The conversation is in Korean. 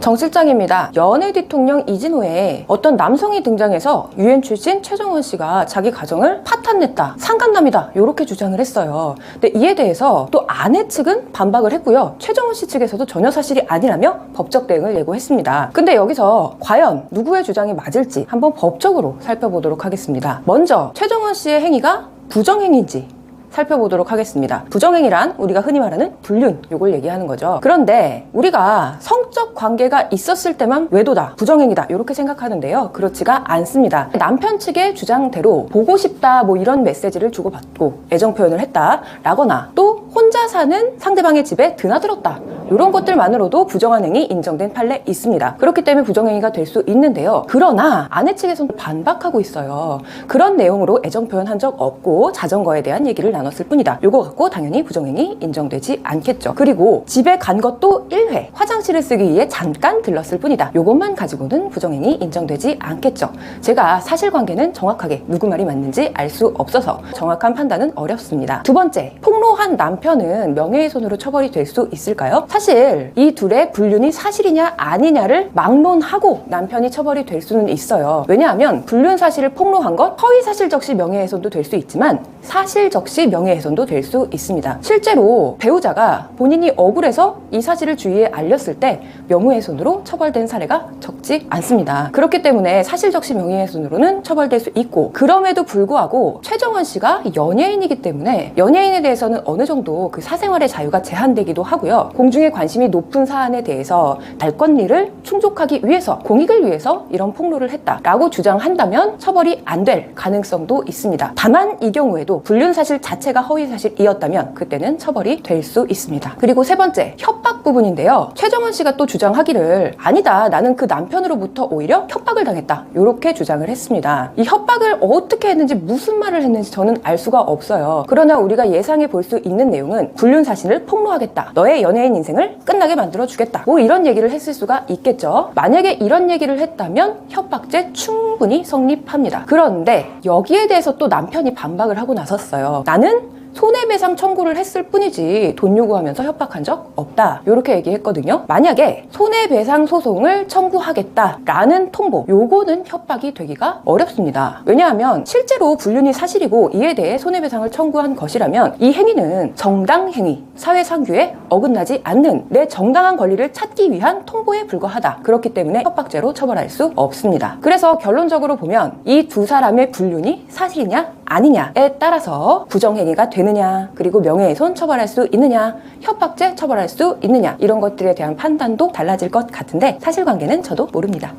정 실장입니다. 연예 대통령 이진호에 어떤 남성이 등장해서 유엔 출신 최정원 씨가 자기 가정을 파탄냈다, 상간남이다 이렇게 주장을 했어요. 근데 이에 대해서 또 아내 측은 반박을 했고요. 최정원 씨 측에서도 전혀 사실이 아니라며 법적 대응을 예고했습니다. 근데 여기서 과연 누구의 주장이 맞을지 한번 법적으로 살펴보도록 하겠습니다. 먼저 최정원 씨의 행위가 부정행위인지 살펴보도록 하겠습니다. 부정행위란 우리가 흔히 말하는 불륜, 요걸 얘기하는 거죠. 그런데 우리가 성적 관계가 있었을 때만 외도다, 부정행위다 이렇게 생각하는데요. 그렇지가 않습니다. 남편 측의 주장대로 보고 싶다 뭐 이런 메시지를 주고받고 애정 표현을 했다 라거나 또 혼자 사는 상대방의 집에 드나들었다, 이런 것들만으로도 부정한 행위 인정된 판례 있습니다. 그렇기 때문에 부정행위가 될 수 있는데요. 그러나 아내 측에서는 반박하고 있어요. 그런 내용으로 애정 표현한 적 없고 자전거에 대한 얘기를 나눴을 뿐이다. 요거 갖고 당연히 부정행위 인정되지 않겠죠. 그리고 집에 간 것도 1회, 화장실을 쓰기 위해 잠깐 들렀을 뿐이다. 요것만 가지고는 부정행위 인정되지 않겠죠. 제가 사실관계는 정확하게 누구 말이 맞는지 알 수 없어서 정확한 판단은 어렵습니다. 두 번째, 폭로한 남편은 명예훼손으로 처벌이 될 수 있을까요? 사실 이 둘의 불륜이 사실이냐 아니냐를 막론하고 남편이 처벌이 될 수는 있어요. 왜냐하면 불륜 사실을 폭로한 것 허위사실적시 명예훼손도 될 수 있지만 사실적시 명예훼손도 될 수 있습니다. 실제로 배우자가 본인이 억울해서 이 사실을 주위에 알렸을 때 명예훼손으로 처벌된 사례가 적지 않습니다. 그렇기 때문에 사실적시 명예훼손으로는 처벌될 수 있고, 그럼에도 불구하고 최정원 씨가 연예인이기 때문에 연예인에 대해서는 어느 정도 그 사생활의 자유가 제한되기도 하고요. 공중의 관심이 높은 사안에 대해서 날 권리를 충족하기 위해서, 공익을 위해서 이런 폭로를 했다라고 주장한다면 처벌이 안 될 가능성도 있습니다. 다만 이 경우에도 불륜 사실 자체가 허위 사실이었다면 그때는 처벌이 될 수 있습니다. 그리고 세 번째, 협박 부분인데요. 최정원 씨가 또 주장하기를 아니다, 나는 그 남편으로부터 오히려 협박을 당했다, 이렇게 주장을 했습니다. 이 협박을 어떻게 했는지, 무슨 말을 했는지 저는 알 수가 없어요. 그러나 우리가 예상해 볼 수 있는 내용은 불륜 사실을 폭로하겠다, 너의 연예인 인생을 끝나게 만들어 주겠다, 뭐 이런 얘기를 했을 수가 있겠죠. 만약에 이런 얘기를 했다면 협박죄 충분히 성립합니다. 그런데 여기에 대해서 또 남편이 반박을 하고 나섰어요. 나는 손해배상 청구를 했을 뿐이지 돈 요구하면서 협박한 적 없다, 이렇게 얘기했거든요. 만약에 손해배상 소송을 청구하겠다라는 통보, 요거는 협박이 되기가 어렵습니다. 왜냐하면 실제로 불륜이 사실이고 이에 대해 손해배상을 청구한 것이라면 이 행위는 정당행위, 사회상규에 어긋나지 않는 내 정당한 권리를 찾기 위한 통보에 불과하다. 그렇기 때문에 협박죄로 처벌할 수 없습니다. 그래서 결론적으로 보면 이 두 사람의 불륜이 사실이냐 아니냐에 따라서 부정행위가 되느냐, 그리고 명예훼손 처벌할 수 있느냐, 협박죄 처벌할 수 있느냐, 이런 것들에 대한 판단도 달라질 것 같은데 사실관계는 저도 모릅니다.